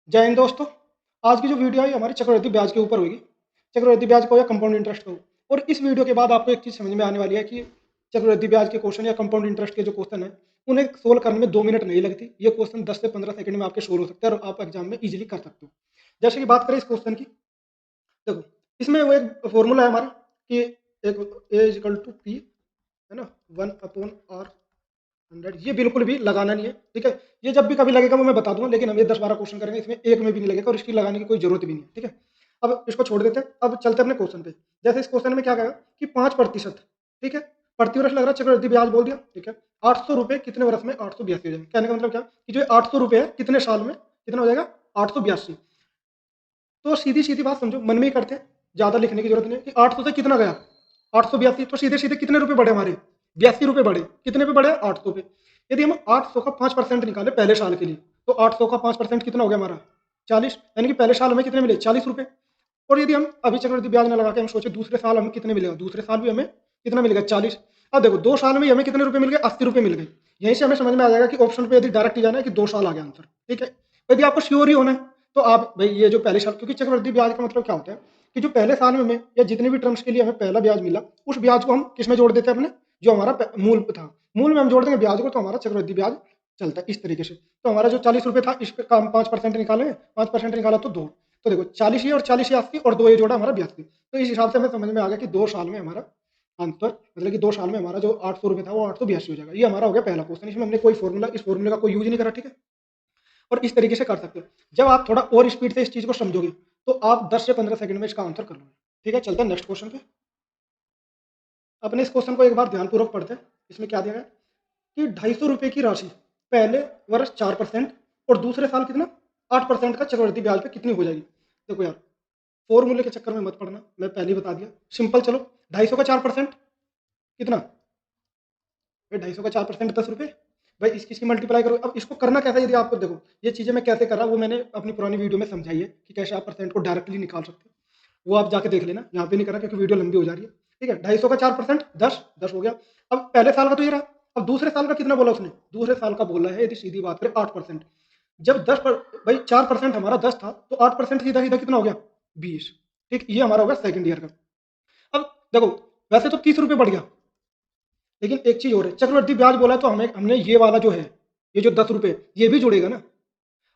जय हिंद दोस्तों। आज की जो वीडियो है हमारी चक्रवृद्धि ब्याज के ऊपर होगी। चक्रवृद्धि ब्याज को या कंपाउंड इंटरेस्ट को। और इस वीडियो के बाद आपको एक चीज़ समझ में आने वाली है कि चक्रवृद्धि ब्याज के क्वेश्चन या कंपाउंड इंटरेस्ट के जो क्वेश्चन है उन्हें सोल्व करने में 2 मिनट नहीं लगती। ये क्वेश्चन 10 से 15 सेकंड में आपके सोल्व हो सकते हैं और आप एग्जाम में इजीली कर सकते हो। जैसे कि बात करें इस क्वेश्चन की, देखो इसमें वो एक फॉर्मूला है हमारा कि एक ए इज इक्वल टू पी, है ना, 1/r 100। ये बिल्कुल भी लगाना नहीं है, ठीक है। ये जब भी कभी लगेगा वो मैं बता दूंगा, लेकिन हम ये 10-12 क्वेश्चन करेंगे, इसमें एक में भी नहीं लगेगा और इसकी लगाने की कोई जरूरत भी नहीं है, ठीक है। अब इसको छोड़ देते हैं, अब चलते हैं अपने क्वेश्चन पे। जैसे इस क्वेश्चन में क्या कहेगा कि 5%, ठीक है, प्रति वर्ष लग रहा है, चक्रवृद्धि ब्याज बोल दिया, ठीक है। 800 रुपये कितने वर्ष में 882 हो जाएंगे। कहने का मतलब क्या कि जो 800 रुपये है कितने साल में कितना हो जाएगा 882। तो सीधी सीधी बात समझो, मन में ही करते हैं, ज्यादा लिखने की जरूरत नहीं है कि 800 से कितना गया 882। तो सीधे सीधे कितने रुपए बढ़े हमारे 82 रुपए बढ़े। कितने पे बढ़े 800 पे। यदि हम 800 का 5% निकाले पहले साल के लिए तो 800 का 5% कितना हो गया हमारा 40, यानी कि पहले साल हमें कितने मिले 40 रुपए। और यदि हम अभी चक्रवृद्धि ब्याज न लगा के हम सोचे दूसरे साल हमें कितने मिलेगा, दूसरे साल भी हमें कितना मिलेगा 40। अब देखो 2 साल में हमें कितने रुपए मिल गए 80 रुपए मिल गए। यहीं से हमें समझ में आ जाएगा कि ऑप्शन पे यदि डायरेक्ट ही जाना है कि 2 साल आ गया आंसर, ठीक है। यदि आपको श्योर ही होना है तो आप भाई ये जो पहले साल, क्योंकि चक्रवृद्धि ब्याज का मतलब क्या होता है कि जो पहले साल में हमें या जितने भी टर्म्स के लिए हमें पहला ब्याज मिला उस ब्याज को हम किस में जोड़ देते हैं अपने, जो हमारा मूल था, मूल में हम जोड़ देंगे ब्याज को, तो हमारा चक्रवृद्धि ब्याज चलता है इस तरीके से। तो हमारा जो 40 रुपये था इस पे का हम 5% निकालेंगे, 5% निकाला तो 2। तो देखो 40 ये और 40 ये 80 और 2 ये जोड़ा हमारा 82। तो इस हिसाब से हमें समझ में आ गया कि 2 साल में हमारा आंसर, मतलब कि 2 साल में हमारा जो 800 रुपये था वो 882 हो जाएगा। ये हमारा हो गया पहला क्वेश्चन। इसमें हमने कोई फॉर्मूला, इस फॉर्मूले का कोई यूज नहीं करा, ठीक है। और इस तरीके से कर सकते हो। जब आप थोड़ा और स्पीड से इस चीज को समझोगे तो आप 10 से 15 सेकंड में इसका आंसर कर लोगे, ठीक है। चलते हैं नेक्स्ट क्वेश्चन पे। अपने इस क्वेश्चन को एक बार ध्यानपूर्वक पढ़ते हैं। इसमें क्या दिया गया कि 250 रुपये की राशि पहले वर्ष 4% और दूसरे साल कितना 8% का चक्रवृद्धि ब्याज पे कितनी हो जाएगी। देखो यार, फॉर्मूले के चक्कर में मत पड़ना, मैं पहले ही बता दिया, सिंपल। चलो 250 का 4% कितना भाई, 250 का 4% 10 रुपये। भाई इसकी इसकी मल्टीप्लाई करो। अब इसको करना कैसे, यदि आपको देखो ये चीजें मैं कैसे कर रहा हूँ वो मैंने अपनी पुरानी वीडियो में समझाई है कि कैसे आप परसेंट को डायरेक्टली निकाल सकते हो। वो आप जाके देख लेना, यहाँ पे नहीं करना क्योंकि वीडियो लंबी हो जा रही है, ठीक है। 250 का 4% 10, 10 हो गया। अब पहले साल का तो ये रहा, अब दूसरे साल का कितना बोला उसने, दूसरे साल का बोला है, यदि सीधी बात करें 8%। जब भाई 4% हमारा 10 था तो 8% सीधा सीधा कितना हो गया 20, ठीक। ये हमारा हो गया सेकंड ईयर का। अब देखो वैसे तो 30 रुपये बढ़ गया, लेकिन एक चीज और है, चक्रवृद्धि ब्याज बोला तो हमें हमने ये वाला जो है, ये जो 10 रुपये ये भी जुड़ेगा ना।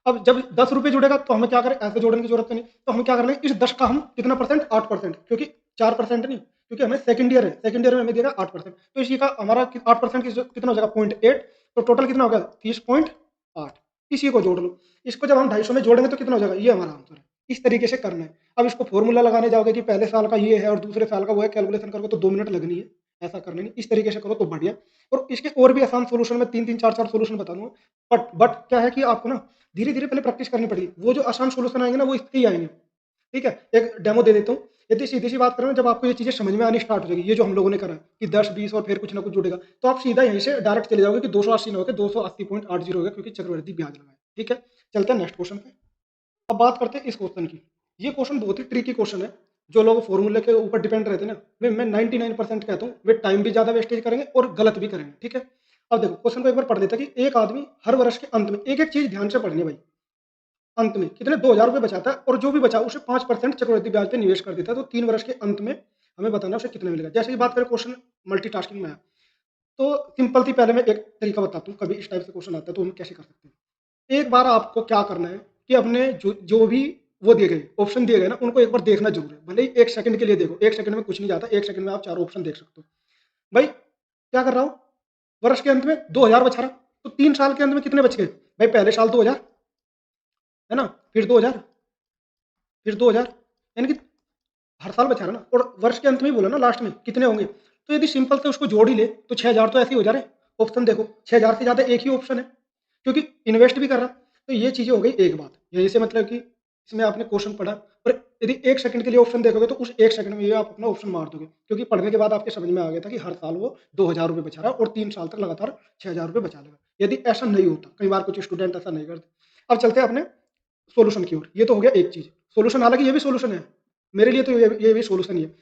अब जब 10 रुपये जुड़ेगा तो हमें क्या करें, ऐसे जोड़ने की जरूरत नहीं, तो हम क्या कर लेंगे इस 10 का हम कितना परसेंट 8%, क्योंकि 4% नहीं, क्योंकि हमें सेकंड ईयर है, सेकंड ईयर में हमें देगा 8%, तो इसी का हमारा 8% कितना हो जाएगा 0.8। तो टोटल कितना हो गया 30.8। इसी को जोड़ लो। इसको जब हम 250 में जोड़ेंगे तो कितना हो जाएगा, ये हमारा आंसर है। इस तरीके से करना है। अब इसको फॉर्मूला लगाने जाओगे कि पहले साल का ये है और दूसरे साल का वो है, कैलकुलेशन करोगे तो 2 मिनट लगनी है। ऐसा करने नहीं, इस तरीके से करो तो बढ़िया। और इसके और भी आसान सोल्यूशन में 3-3 4-4 सोल्यूशन बता दूंगा। बट क्या है कि आपको ना धीरे धीरे पहले प्रैक्टिस करनी पड़ेगी। वो जो आसान सोल्यूशन आएंगे ना वो इसके ही आएंगे, ठीक है। एक डेमो दे देता हूँ। यदि सीधी सी बात करें ना, जब आपको ये चीजें समझ में आनी स्टार्ट हो जाएगी, ये जो हम लोगों ने करा कि 10-20 और फिर कुछ ना कुछ जुड़ेगा, तो आप सीधा यहीं से डायरेक्ट चले जाओगे कि 280 ना होकर 280.80 हो गया, क्योंकि चक्रवृद्धि ब्याज लगा है, ठीक है। चलते हैं नेक्स्ट क्वेश्चन पे। अब बात करते हैं इस क्वेश्चन की। ये क्वेश्चन बहुत ही ट्रिकी क्वेश्चन है। जो लोग फॉर्मूले के ऊपर डिपेंड रहते हैं ना, मैं 99% कहता हूँ वे टाइम भी ज्यादा वेस्टेज करेंगे और गलत भी करेंगे, ठीक है। अब देखो क्वेश्चन को एक बार पढ़ देता है कि एक आदमी हर वर्ष के अंत में, एक एक चीज ध्यान से पढ़नी है भाई, अंत में कितने 2,000 रुपये बचाता है और जो भी बचा उसे 5% चक्रवृद्धि ब्याज पे निवेश कर देता है। तो 3 वर्ष के अंत में हमें बताना उसे कितने मिलेगा। जैसे कि बात करें क्वेश्चन मल्टीटास्किंग में है, तो सिंपल थी। पहले मैं एक तरीका बताता हूँ, कभी इस टाइप से क्वेश्चन आता है तो हम कैसे कर सकते हैं। एक बार आपको क्या करना है कि अपने जो भी वो दिए गए ऑप्शन दिए गए ना उनको एक बार देखना जरूर है। भले ही 1 सेकंड के लिए देखो, 1 सेकंड में कुछ नहीं जाता, 1 सेकंड में आप 4 ऑप्शन देख सकते हो। भाई क्या कर रहा हूँ, वर्ष के अंत में 2,000 बचा रहा, तो 3 साल के अंत में कितने बच गए भाई, पहले साल 2,000 है ना, फिर 2,000, फिर 2,000, यानी कि हर साल बचा रहा ना। और वर्ष के अंत में ही बोला ना लास्ट में कितने होंगे, तो यदि सिंपल से उसको जोड़ ही ले तो 6,000 तो ऐसे ही हो जा रहे। ऑप्शन देखो 6,000 से ज्यादा एक ही ऑप्शन है, क्योंकि इन्वेस्ट भी कर रहा। तो ये चीजें हो गई एक बात, यही से मतलब कि इसमें आपने क्वेश्चन पढ़ा और यदि 1 सेकंड के लिए ऑप्शन देखोगे तो उस 1 सेकंड में ये आप अपना ऑप्शन मार दोगे, क्योंकि पढ़ने के बाद आपके समझ में आ गया था कि हर साल वो 2,000 रुपये बचा रहा है और 3 साल तक लगातार 6,000 रुपये बचा लेगा। यदि ऐसा नहीं होता, कई बार कुछ स्टूडेंट ऐसा नहीं करते। अब चलते हैं अपने सॉल्यूशन की ओर। ये तो हो गया एक चीज सॉल्यूशन, हालांकि ये भी सॉल्यूशन है मेरे लिए, तो ये भी सॉल्यूशन ही है।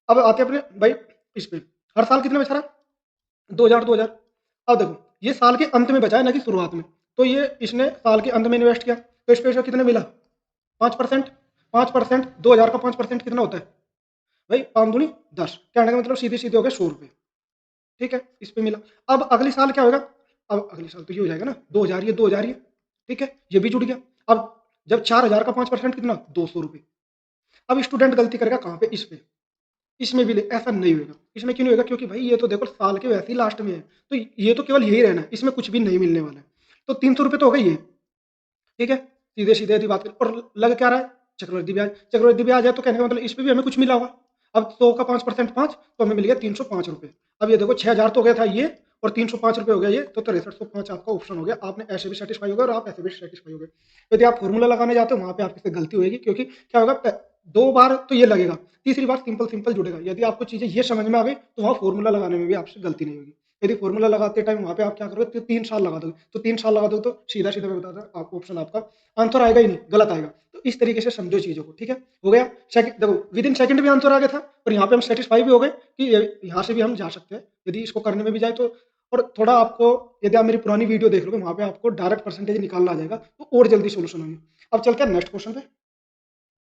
अब आते हैं अपने भाई इस पे, हर साल कितने बचा रहा 2,000 2,000। अब देखो ये साल के अंत में बचा है ना कि शुरुआत में, तो ये इसने साल के अंत में इन्वेस्ट किया तो इस पे इसको कितने मिला 5%, 5%, 2000 का 5% कितना होता है भाई? 5 दूनी 10, कहने का मतलब सीधे सीधे हो गए 100 रुपये। ठीक है, इस पे मिला। अब अगले साल क्या होगा? अब अगले साल तो ये हो जाएगा ना, 2000, ये 2000 ये, ठीक है, ये भी जुड़ गया। अब जब 4000 का 5% कितना, 200 रुपये। अब स्टूडेंट गलती करेगा कहाँ पे? इस पे। इसमें भी ऐसा नहीं होगा। इसमें क्यों नहीं होगा? क्योंकि भाई ये तो देखो साल के वैसे ही लास्ट में है, तो ये तो केवल यही रहना है, इसमें कुछ भी नहीं मिलने वाला है। तो 300 रुपये तो हो गई है, ठीक है, सीधे सीधे यदि बात करें। और लग क्या रहा है? चक्रवृद्धि ब्याज। चक्रवृद्धि ब्याज है तो कहने का मतलब इस पे भी हमें कुछ मिला होगा। अब 100 का 5% 5, तो हमें मिल गया 305 रुपये। अब ये देखो 6000 तो हो गया था ये, और 305 रुपये हो गया ये, तो 6305 आपका ऑप्शन हो गया। आपने ऐसे भी सेटिस्फाई हो गए और आप ऐसे भी सेटिस्फाई हो गए। यदि आप फॉर्मूला लगाने जाते हो वहां पे आपसे गलती होगी, क्योंकि क्या होगा, 2 बार तो ये लगेगा, तीसरी बार सिंपल सिंपल जुड़ेगा। यदि आपको चीजें ये समझ में आ गई तो वहां फॉर्मूला लगाने में भी आपसे गलती नहीं होगी। यदि फॉर्मूला लगाते टाइम वहां पे आप क्या करोगे, तो 3 साल लगा दोगे, तो 3 साल लगा दोगे तो सीधा सीधा मैं बताता हूं, आपको ऑप्शन आपका आंसर आएगा ही नहीं, गलत आएगा। तो इस तरीके से समझो चीजों को, ठीक है। हो गया सेकंड, देखो विद इन सेकंड भी आंसर आ गया था, और यहाँ पे हम सेटिस्फाई भी हो गए कि यहाँ से भी हम जा सकते हैं यदि इसको करने में भी जाए तो। और थोड़ा आपको, यदि आप मेरी पुरानी वीडियो देख लोगे वहां पे आपको डायरेक्ट परसेंटेज निकालना आ जाएगा, तो और जल्दी सोल्यूशन होंगे। अब चलते हैं नेक्स्ट क्वेश्चन पे।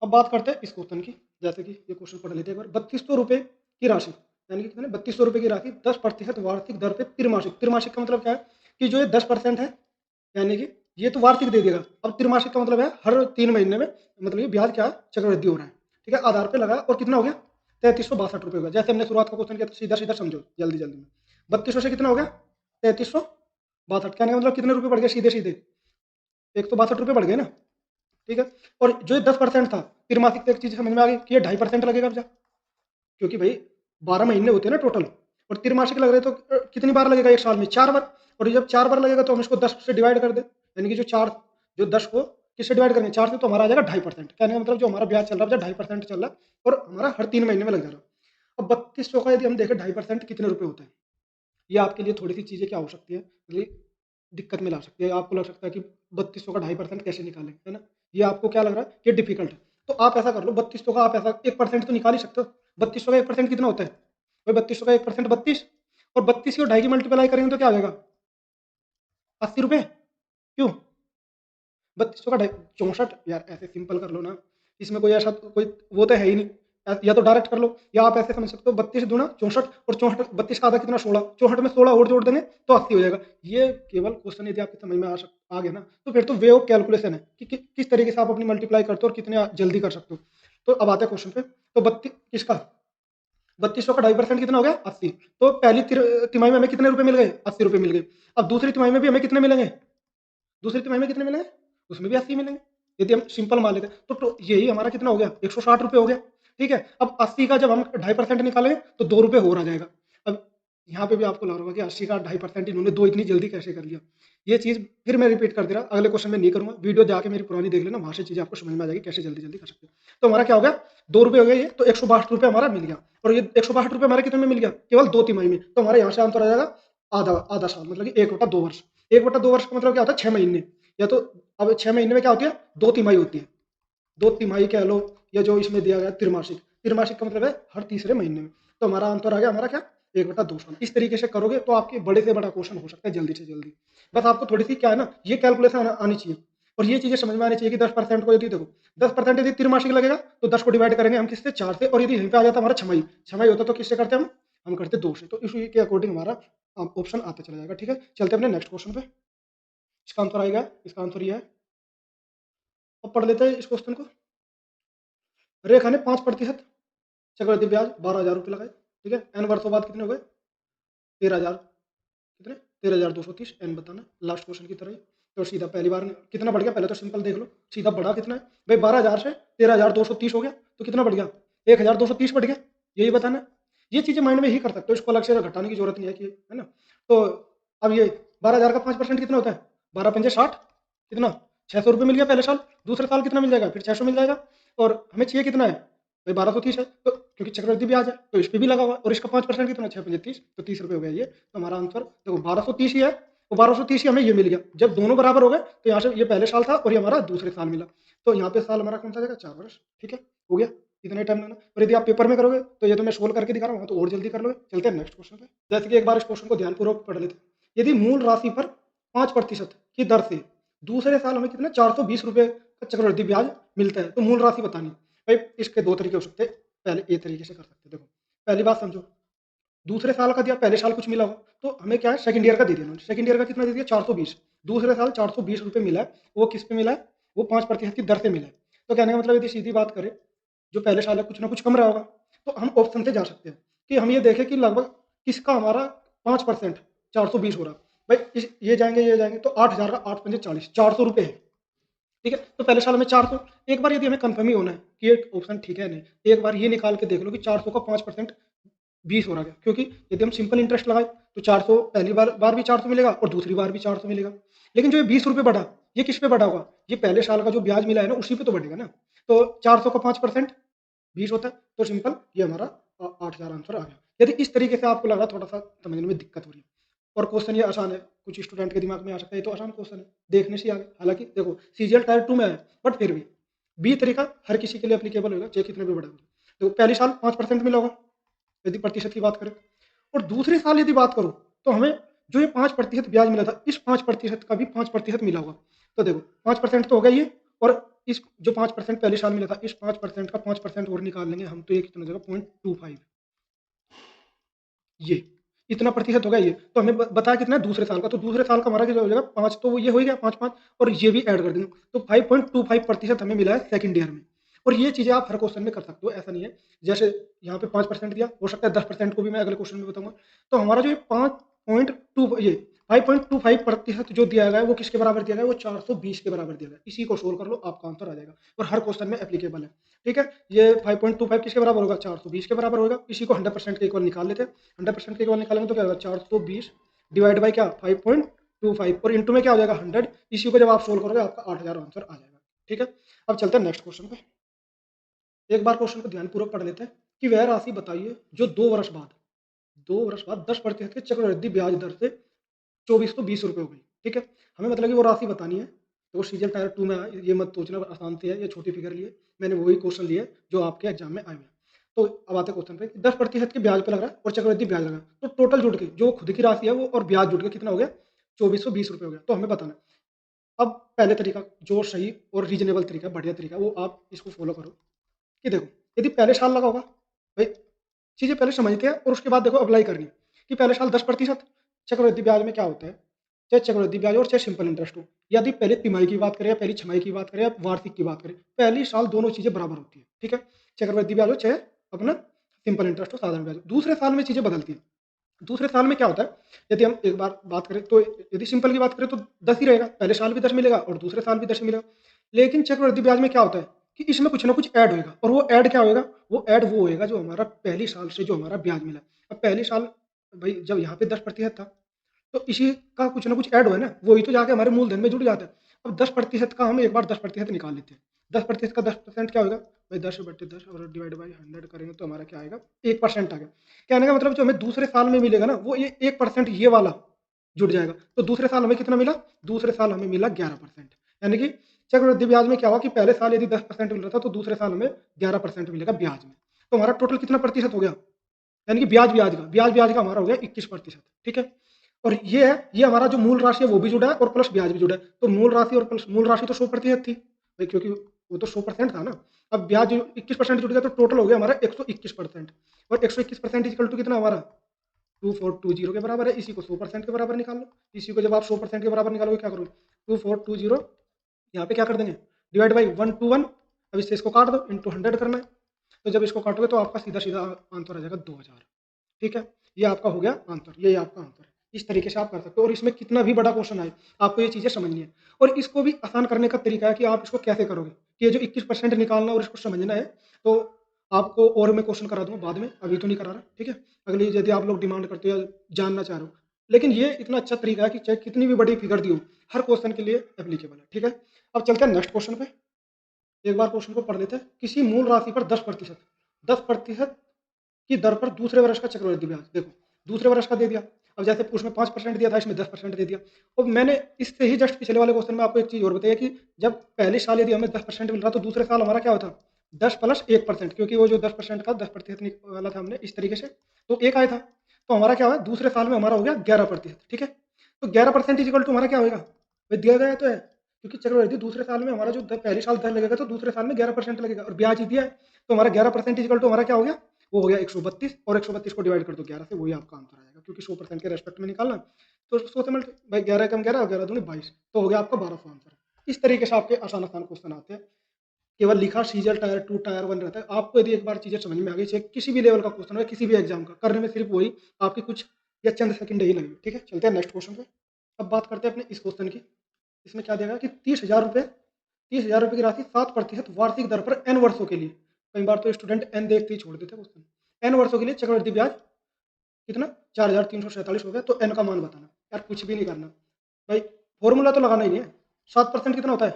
अब बात करते हैं इस क्वेश्चन की। जैसे कि ये क्वेश्चन पढ़ लेते हैं एक बार। 3200 रुपये की राशि, यानी कि कितने, 3200 रुपये की राशि 10% वार्षिक दर पे त्रिमासिक। त्रिमासिक का मतलब क्या है कि जो ये 10% है, यानी कि ये तो वार्षिक दे देगा। अब त्रिमासिक का मतलब है हर 3 महीने में, मतलब ये ब्याज क्या है, चक्रवृद्धि हो रहा है, ठीक है, आधार पे लगा। और कितना हो गया? 3362 रुपये हो गया। जैसे हमने शुरुआत का क्वेश्चन किया, तो सीधा सीधा समझो जल्दी जल्दी में। 3200 से कितना हो गया? 3362। कहने का मतलब कितने रुपये बढ़ गए? सीधे सीधे 162 रुपये बढ़ गए ना, ठीक है। और जो 10% था त्रिमासिक, तो एक चीज समझ में आ गई कि ये 2.5% लगेगा अब जा, क्योंकि भाई 12 महीने होते हैं ना टोटल, और त्रिमासिक लग रहे तो कितनी बार लगेगा एक साल में? 4 बार। और जब 4 बार लगेगा तो हम इसको 10 से डिवाइड कर दे, यानी कि जो 10 को किससे डिवाइड करेंगे? 4 से, तो हमारा आ जाएगा 2.5%। कहने का मतलब जो हमारा ब्याज चल रहा है 2.5% चल रहा है, और हमारा हर 3 महीने में लग जा रहा है। अब 3200 का यदि हम देखें 2.5% कितने रुपए होते हैं, ये आपके लिए थोड़ी सी चीजें क्या हो सकती है, मतलब दिक्कत में ला सकती है। आपको लग सकता है कि 3200 का 2.5% कैसे निकालें, है ना? ये आपको क्या लग रहा है कि डिफिकल्ट है। तो आप ऐसा कर लो, 3200 का आप ऐसा 1% तो निकाल ही सकते हो। 3200 का 1% कितना होता है भाई? 3200 का 1% 32, और 32 को 2.5 की मल्टीप्लाई करेंगे तो क्या आ जाएगा? 80 रुपये। क्यों? 3200 का 64 यार, ऐसे सिंपल कर लो ना, इसमें कोई ऐसा कोई वो तो है ही नहीं। या तो डायरेक्ट कर लो, या आप ऐसे समझ सकते हो 32 दूना 64, और 64, 32 का आधा कितना? 16, 64 में 16 और जोड़ देंगे तो 80 हो जाएगा। ये केवल क्वेश्चन यदि आपकी समझ में आ गया ना, तो फिर तो वे ऑफ कैलकुलेशन है कि किस तरीके से आप अपनी मल्टीप्लाई करते हो और कितने जल्दी कर सकते हो। तो अब आते हैं क्वेश्चन पे। तो 32 किसका, 3200 का 2.5% कितना हो गया? 80। तो पहली तिमाही में हमें कितने रुपए मिल गए? 80 रुपए मिल गए। अब दूसरी तिमाही में भी हमें कितने मिलेंगे? दूसरी तिमाही में कितने मिलेंगे? उसमें भी 80 मिलेंगे। यदि हम सिंपल मान लेते हैं तो यही हमारा कितना हो गया? 160 रुपये हो गया, ठीक है। अब 80 का जब हम 2.5% निकालेंगे तो 2 रुपये और आ जाएगा। अब यहाँ पे भी आपको लग रहा होगा कि 80 का 2.5% इन्होंने दो इतनी जल्दी कैसे कर लिया। ये चीज फिर मैं रिपीट कर दे रहा, अगले क्वेश्चन में नहीं करूंगा, वीडियो जाके मेरी पुरानी देख लेना, वहां से चीजें आपको समझ में आ जाएगी कैसे जल्दी जल्दी कर सकते हो। तो हमारा क्या हो गया? 2 रुपये हो गया ये, तो 162 रुपये हमारा मिल गया। और ये 162 रुपये हमारे कितने में मिल गया? केवल 2 तिमाही में। तो हमारे यहाँ से आंसर आ जाएगा आधा आधा साल, मतलब कि 1/2 वर्ष। 1/2 वर्ष का मतलब क्या होता है? 6 महीने। या तो अब 6 महीने में क्या होती है? 2 तिमाही होती है। 2 तिमाही कह लो, या जो इसमें दिया गया त्रिमासिक। त्रिमासिक का मतलब है हर तीसरे महीने में। तो हमारा आंसर आ गया हमारा क्या? 1/2 साल। इस तरीके से करोगे तो आपके बड़े से बड़ा क्वेश्चन हो सकता है जल्दी से जल्दी। बस आपको थोड़ी सी क्या है ना, ये कैलकुलेशन आनी चाहिए, और ये चीजें समझ में आनी चाहिए कि 10% को यदि देखो, 10% यदि त्रिमासिक लगेगा तो 10 को डिवाइड करेंगे हम किससे? 4 से। और यदि यहीं पे आ जाता हमारा छमाही, छमाही होता तो किससे करते हम करते 2 से। तो इसी के अकॉर्डिंग हमारा ऑप्शन आता चला जाएगा, ठीक है। चलते हैं अपने नेक्स्ट क्वेश्चन पे। इसका आंसर आएगा, इसका आंसर ये है। अब पढ़ लेते हैं इस क्वेश्चन को। रेखा ने 5% चक्रवृद्धि ब्याज 12,000 रुपये लगाए, ठीक है। एन वर्षों बाद कितने हो गए? 13,000, कितने? 13,230। एन बताना लास्ट क्वेश्चन की तरह ही। तो सीधा पहली बार कितना बढ़ गया? पहले तो सिंपल देख लो, सीधा बढ़ा कितना है भाई? 12,000 से 13,230 हो गया, तो कितना बढ़ गया? 1,230 बढ़ गया। यही बताना है। ये चीजें माइंड में ही कर सकते हो, इसको अलग से घटाने की जरूरत नहीं है कि, है ना। तो अब ये 12,000 का 5% कितना होता है? 12×5 = 60, कितना? 600 रुपये मिल गया पहले साल। दूसरे साल कितना मिल जाएगा? फिर 600 मिल जाएगा। और हमें चाहिए कितना है भाई? 1230 है, तो क्योंकि चक्रवृद्धि ब्याज है तो इस पे भी लगा हुआ है, और इसका 5% कितना? 6×5 = 30, तो 30 रुपये हो गया ये। तो हमारा आंसर देखो 1230 ही है, और 1230 ही हमें ये मिल गया। जब दोनों बराबर हो गए तो यहाँ से ये पहले साल था और ये हमारा दूसरे साल मिला। तो यहाँ पे साल हमारा कौन सा जाएगा? 4 वर्ष, ठीक है। हो गया, इतना टाइम लेना। और यदि आप पेपर में करोगे तो ये तो मैं सोल्व करके दिखा रहा हूँ, तो और जल्दी कर लोगे। चलते हैं नेक्स्ट क्वेश्चन पे। जैसे कि एक बार इस क्वेश्चन को ध्यानपूर्वक पढ़ लेते हैं। यदि मूल राशि पर 5% की दर से दूसरे साल हमें कितना? 420 रुपये का चक्रवृद्धि ब्याज मिलता है। तो मूल राशि बतानी भाई, इसके दो तरीके हो सकते हैं। पहले ये तरीके से कर सकते हैं। देखो पहली बात समझो, दूसरे साल का दिया, पहले साल कुछ मिला होगा तो हमें क्या है सेकंड ईयर का दे दिया उन्होंने। सेकंड ईयर का कितना दे दिया 420। दूसरे साल 420 रुपये मिला है, वो किस पे मिला है, वो 5% की दर से मिला है। तो कहने का मतलब यदि सीधी बात करें, जो पहले साल है कुछ ना कुछ कम रहा होगा, तो हम ऑप्शन से जा सकते हैं कि हम ये देखें कि लगभग किसका हमारा 5% 420 हो रहा है। भाई ये जाएंगे तो 8,000 का 8×5 = 40, 400 रुपये है। ठीक है, तो पहले साल में 400। एक बार यदि हमें कंफर्म ही होना है कि ये ऑप्शन ठीक है नहीं, एक बार ये निकाल के देख लो कि 400 का 5% 20 हो रहा है। क्योंकि यदि हम सिंपल इंटरेस्ट लगाए तो 400 पहली बार भी 400 मिलेगा और दूसरी बार भी 400 मिलेगा। लेकिन जो ये 20 रुपये बढ़ा, ये किस पे बढ़ा होगा, ये पहले साल का जो ब्याज मिला है ना उसी पे तो बढ़ेगा ना। तो 400 का 5% 20 होता है, तो सिंपल ये हमारा 8,000 आंसर आ गया। यदि इस तरीके से आपको लग रहा थोड़ा सा समझने में दिक्कत हो रही है, और क्वेश्चन ये आसान है, कुछ स्टूडेंट के दिमाग में आ सकता है ये तो आसान क्वेश्चन है, देखने से आगे। हालांकि देखो सीजीएल टायर 2 में है, बट फिर भी बी तरीका हर किसी के लिए एप्लीकेबल होगा, चाहे कितने भी बड़ा हो। तो पहले साल 5% मिला होगा यदि प्रतिशत की बात करें, और दूसरे साल यदि बात करूं तो हमें जो ये 5% ब्याज मिला था, इस 5% का भी 5% मिला होगा। तो देखो 5% तो हो गया ये, और इस जो 5% पहले साल मिला था, इस 5% का 5% और निकाल लेंगे हम, तो ये कितना हो जाएगा 0.25। ये इतना प्रतिशत होगा ये, तो हमें बताया कितना है दूसरे साल का, तो दूसरे साल का हमारा कितना हो जाएगा 5, तो ये हो गया 5 5, और ये भी ऐड कर देंगे, तो 5.25% हमें मिला है सेकंड ईयर में। और ये चीजें आप हर क्वेश्चन में कर सकते हो, ऐसा नहीं है। जैसे यहाँ पे 5% दिया, हो सकता है 10% को भी मैं अगले क्वेश्चन में बताऊंगा। तो हमारा जो ये 5.2 ये 5.25% जो दिया गया है वो किसके बराबर दिया गया है, वो 420 के बराबर दिया गया है। इसी को सोल्व कर लो, आपका आंसर आ जाएगा, और हर क्वेश्चन में एप्लीकेबल है। ठीक है, ये 5.25 किसके बराबर होगा, 420 के बराबर होगा। इसी को 100% के इक्वल निकाल लेते हैं। 100% के इक्वल निकालेंगे तो क्या होगा 420 डिवाइड बाई क्या 5.25, और इंटू में क्या हो जाएगा 100। इसी को जब आप सोल्व करोगे आपका 8,000 आंसर आ जाएगा। ठीक है, अब चलते हैं नेक्स्ट क्वेश्चन पे। एक बार क्वेश्चन को ध्यानपूर्वक पढ़ लेते हैं कि वह राशि बताइए जो 2 वर्ष बाद 10% के चक्रवृद्धि ब्याज दर से 2420 रुपये हो गई। ठीक है, हमें मतलब कि वो राशि बतानी है। तो वो सीजन टायर 2 में आया, ये मत सोचना आसान से है, ये छोटी फिगर लिए मैंने वही क्वेश्चन लिए जो आपके एग्जाम में आए हुए हैं। तो अब आते क्वेश्चन पे, 10% के ब्याज पे लग रहा है और चक्रवृद्धि ब्याज लगा, तो टोटल जुड़ के जो खुद की राशि है वो और ब्याज जुड़ के कितना हो गया 2420 रुपये हो गया। तो हमें बताना है। अब पहले तरीका जो सही और रीजनेबल तरीका, बढ़िया तरीका, वो आप इसको फॉलो करो कि देखो यदि पहले साल लगा होगा, भाई चीजें पहले समझते हैं और उसके बाद देखो अप्लाई करनी है कि पहले साल 10% चक्रवृद्धि ब्याज में क्या होता है, चाहे चक्रवृद्धि ब्याज और चाहे सिंपल इंटरेस्ट हो। यदि पहले तिमाही की बात करें या पहली छमाही की बात करें या वार्षिक की बात करें, पहली साल दोनों चीजें बराबर होती है। ठीक है, चक्रवृद्धि ब्याज हो चाहे अपना सिंपल इंटरेस्ट हो, साधारण ब्याज हो। दूसरे साल में चीजें बदलती हैं। दूसरे साल में क्या होता है, यदि हम एक बार बात करें तो यदि सिंपल की बात करें तो 10 ही रहेगा, पहले साल भी 10 मिलेगा और दूसरे साल भी 10 ही मिलेगा। लेकिन चक्रवृद्धि ब्याज में क्या होता है कि इसमें कुछ ना कुछ ऐड होएगा, और वो ऐड क्या होएगा, वो ऐड वो होएगा जो हमारा पहली साल से जो हमारा ब्याज मिला। अब पहली साल भाई जब यहाँ पे 10% था, तो इसी का कुछ ना कुछ ऐड हुआ है ना, वही तो जाके हमारे मूलधन में जुड़ जाता है। अब 10% का हम एक बार 10% निकाल लेते हैं। 10% का 10% क्या होगा भाई, 10/10 और डिवाइड बाई 100 करेंगे तो हमारा क्या आएगा 1% आ गया। कहने का मतलब जो हमें दूसरे साल में मिलेगा ना, वो ये 1% ये वाला जुड़ जाएगा। तो दूसरे साल हमें कितना मिला, दूसरे साल हमें मिला 11%। यानी कि चक्रवृद्धि ब्याज में क्या हुआ कि पहले साल यदि 10% मिल रहा था तो दूसरे साल हमें 11% मिलेगा ब्याज में। तो हमारा टोटल कितना प्रतिशत हो गया, यानी कि ब्याज ब्याज का हमारा हो गया 21%। ठीक है, और ये है, ये हमारा जो मूल राशि है वो भी जुड़ा है और प्लस ब्याज भी जुड़ा है। तो मूल राशि और प्लस मूल राशि तो 100% थी भाई, क्योंकि वो तो 100% था ना। अब ब्याज 21% जुड़ गया तो टोटल हो गया हमारा 121%। और 121% इक्वल टू कितना हमारा 2420 के बराबर है। इसी को 100% के बराबर निकाल लो। इसी को जब आप 100% के बराबर निकालोगे क्या करोगे, 2420 यहाँ पे क्या कर देंगे डिवाइड बाई 1 to 1। अब इससे इसको काट दो, इंटू 100 करना है। तो जब इसको काटोगे तो आपका सीधा सीधा आंसर आ जाएगा 2000। ठीक है, ये आपका हो गया आंसर, ये आपका आंसर है। इस तरीके से आप कर सकते हो, और इसमें कितना भी बड़ा क्वेश्चन आए आपको ये चीजें समझनी है। और इसको भी आसान करने का तरीका है कि आप इसको कैसे करोगे कि ये जो 21% निकालना और इसको समझना है। तो आपको और मैं क्वेश्चन करा दूंगा बाद में, अभी तो नहीं करा रहा। ठीक है, अगली यदि आप लोग डिमांड करते हो या जानना चाह रहे हो, लेकिन ये इतना अच्छा तरीका है कि चाहे कितनी भी बड़ी फिगर दी हो, हर क्वेश्चन के लिए एप्लीकेबल है। ठीक है, अब चलते हैं नेक्स्ट क्वेश्चन पे। एक बार क्वेश्चन को पढ़ लेते हैं। किसी मूल राशि पर 10% की दर पर दूसरे वर्ष का चक्रवृद्धि ब्याज, देखो दूसरे वर्ष का दे दिया। अब जैसे उसमें 5% दिया था, इसमें 10% दे दिया। और मैंने इससे ही जस्ट पिछले वाले क्वेश्चन में आपको एक चीज और बताई कि जब पहले साल यदि हमें 10% मिल रहा तो दूसरे साल हमारा क्या होता 10+1%, क्योंकि वो जो 10% का 10% वाला था हमने इस तरीके से तो एक आया था। तो हमारा क्या हुआ दूसरे साल में हमारा हो गया 11%। ठीक है, तो 11% इक्वल टू हमारा क्या होगा, भाई दिया गया तो है क्योंकि चक्रवृद्धि दूसरे साल में हमारा जो पहले साल 10 लगेगा तो दूसरे साल में 11% लगेगा और ब्याज ही दिया है, तो हमारा 11% इक्वल टू हमारा क्या हो गया, वो हो गया 132 और 132 को डिवाइड कर दो 11 से, वही आपका आंसर आएगा क्योंकि 100% के रेस्पेक्ट में निकालना। तो 100 से मल्टी भाई 11 कम 11 और 11 दूनी 22, तो हो गया आपका 1200 आंसर। इस तरीके से आपके आसान आसान क्वेश्चन आते हैं। केवल लिखा सीजल टायर 2 टायर 1 रहता है। आपको यदि एक बार चीज़ें समझ में आ गई, चाहे किसी भी लेवल का क्वेश्चन हो, किसी भी एग्जाम का, करने में सिर्फ वही आपकी कुछ या चंद सेकंड ही लगेंगे। ठीक है, चलते हैं नेक्स्ट क्वेश्चन पे। अब बात करते हैं अपने इस क्वेश्चन की। इसमें क्या देगा कि 30,000 रुपये की राशि 7% वार्षिक दर पर एन वर्षों के लिए, कई बार तो स्टूडेंट एन देखते ही छोड़ देते हैं क्वेश्चन। एन वर्षों के लिए चक्रवृद्धि ब्याज कितना, 4,347 हो गया, तो एन का मान बताना। यार कुछ भी नहीं करना भाई, फॉर्मूला तो लगाना ही नहीं है। 7% कितना होता है,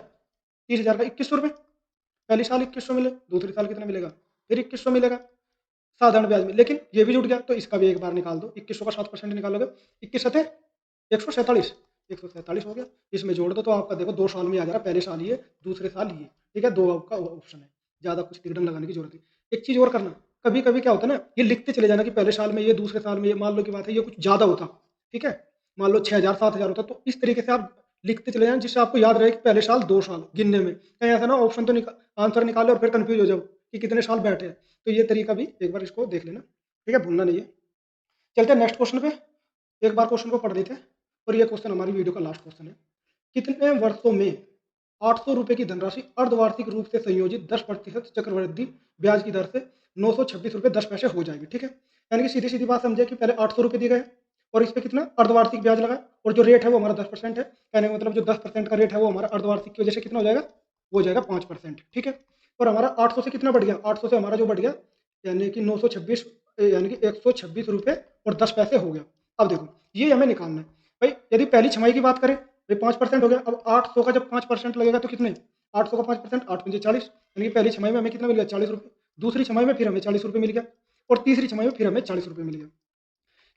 30,000 का 2100 रुपये। पहले साल 2100 मिले, दूसरे साल कितना मिलेगा, फिर 2100 मिलेगा साधारण ब्याज में। लेकिन ये भी जुट गया तो इसका भी एक बार निकाल दो, 2100 का 7% निकालोगे, 21 147, 147 हो गया। इसमें जोड़ दो तो आपका देखो 2 साल में आ जा रहा, पहले साल ये, दूसरे साल ये। ठीक है, 2 आपका ऑप्शन है, ज़्यादा कुछ तिकड़म लगाने की जरूरत नहीं। एक चीज़ और करना, कभी कभी क्या होता है ना, ये लिखते चले जाना कि पहले साल में ये, दूसरे साल में ये। मान लो की बात है ये कुछ ज़्यादा होता, ठीक है, मान लो 6,000 7,000 होता, तो इस तरीके से आप लिखते चले जाना जिससे आपको याद रहे कि पहले साल 2 साल गिनने में, कहीं ऐसा ना ऑप्शन तो आंसर निकाले और फिर कंफ्यूज हो जाओ कि कितने साल बैठे हैं। तो ये तरीका भी एक बार इसको देख लेना, ठीक है, भूलना नहीं है। चलते हैं नेक्स्ट क्वेश्चन पे। एक बार क्वेश्चन को पढ़ देते हैं और ये क्वेश्चन हमारी वीडियो का लास्ट क्वेश्चन है। कितने वर्षों में 800 रुपये की धनराशि अर्धवार्षिक रूप से संयोजित 10% चक्रवृद्धि ब्याज की दर से 926 रुपये 10 पैसे हो जाएगी। ठीक है, यानी कि सीधी सीधी बात समझे कि पहले 800 रुपये दिए गए और इस पे कितना अर्धवार्षिक ब्याज लगा, और जो रेट है वो हमारा 10% है। कहने का मतलब जो 10% का रेट है वो हमारा अर्धवार्षिक की वजह से कितना हो जाएगा, वो हो जाएगा 5%। ठीक है, और हमारा 800 से कितना बढ़ गया, 800 से हमारा जो बढ़ गया यानी कि 926, यानी कि 126 रुपये और 10 पैसे हो गया। अब देखो ये हमें निकालना है भाई। यदि पहली छमाही की बात करें, भाई 5% हो गया। अब 800 का जब 5% लगेगा तो कितने, 800 का 5%, 8×5 = 40, यानी कि पहली छमाही में हमें कितना मिल गया, 40 रुपये। दूसरी छमाही में फिर हमें 40 रुपये मिल गया, और तीसरी छमाही में फिर हमें 40 रुपये मिल गया।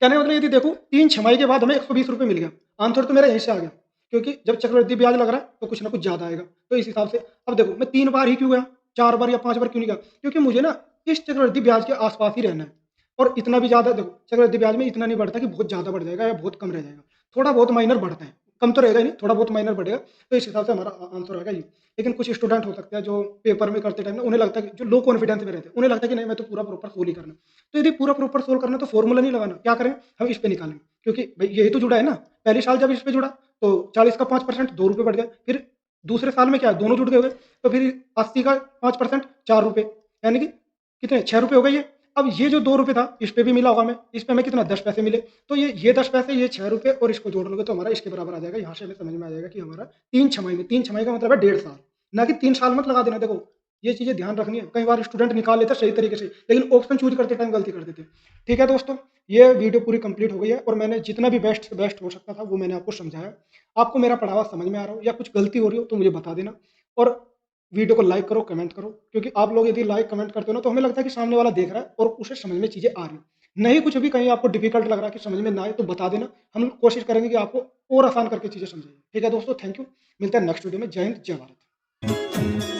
कहने का मतलब यदि देखो 3 छमाही के बाद हमें 120 रुपये मिल गया। आंसर तो मेरा यहीं से आ गया, क्योंकि जब चक्रवृद्धि ब्याज लग रहा है तो कुछ ना कुछ ज़्यादा आएगा। तो इस हिसाब से अब देखो मैं 3 बार ही क्यों गया, 4 बार या 5 बार क्यों नहीं गया, क्योंकि मुझे ना इस चक्रवृद्धि ब्याज के आस-पास ही रहना है। और इतना भी ज़्यादा देखो चक्रवृद्धि ब्याज में इतना नहीं बढ़ता कि बहुत ज़्यादा बढ़ जाएगा या बहुत कम रह जाएगा। थोड़ा बहुत माइनर बढ़ता है, कम तो रहेगा ही नहीं, थोड़ा बहुत माइनर बढ़ेगा। तो इस हिसाब से हमारा आंसर आएगा ये। लेकिन कुछ स्टूडेंट हो सकते हैं जो पेपर में करते टाइम ना उन्हें लगता है कि जो लो कॉन्फिडेंस में रहते हैं, उन्हें लगता है कि नहीं मैं तो पूरा प्रॉपर सोल्व ही करना है। तो यदि पूरा प्रॉपर सोल्व करना है तो फॉर्मूला नहीं लगाना, क्या करें हम इस पे निकालेंगे, क्योंकि भाई यही तो जुड़ा है ना। पहले साल जब इस पे जुड़ा तो 40 का 5% 2 रुपये बढ़ गए, फिर दूसरे साल में क्या है दोनों जुड़ गए, तो फिर 80 का 5% 4 रुपये, यानी कि कितने 6 रुपये हो गए ये। अब ये जो 2 रुपये था इस पे भी मिला होगा हमें, इस पे हमें कितना 10 पैसे मिले, तो ये 10 पैसे, ये 6 रुपये और इसको जोड़ लोगे तो हमारा इसके बराबर आ जाएगा। यहाँ से हमें समझ में आ जाएगा कि हमारा 3 छमाही में, 3 छमाही का मतलब है 1.5 साल, ना कि 3 साल मत लगा देना। देखो ये चीज़ें ध्यान रखनी है, कई बार स्टूडेंट निकाल लेते हैं सही तरीके से लेकिन ऑप्शन चूज करते टाइम गलती कर देते हैं। ठीक है दोस्तों, ये वीडियो पूरी कंप्लीट हो गई है और मैंने जितना भी बेस्ट से बेस्ट हो सकता था वो मैंने आपको समझाया। आपको मेरा पढ़ावा समझ में आ रहा हो या कुछ गलती हो रही हो तो मुझे बता देना, और वीडियो को लाइक करो, कमेंट करो, क्योंकि आप लोग यदि लाइक कमेंट करते हो ना तो हमें लगता है कि सामने वाला देख रहा है और उसे समझ में चीज़ें आ रही हैं। नहीं कुछ भी कहीं आपको डिफिकल्ट लग रहा है कि समझ में ना आए तो बता देना, हम कोशिश करेंगे कि आपको और आसान करके चीज़ें समझाइए। ठीक है दोस्तों, थैंक यू, मिलते हैं नेक्स्ट वीडियो में। जय हिंद, जय भारत।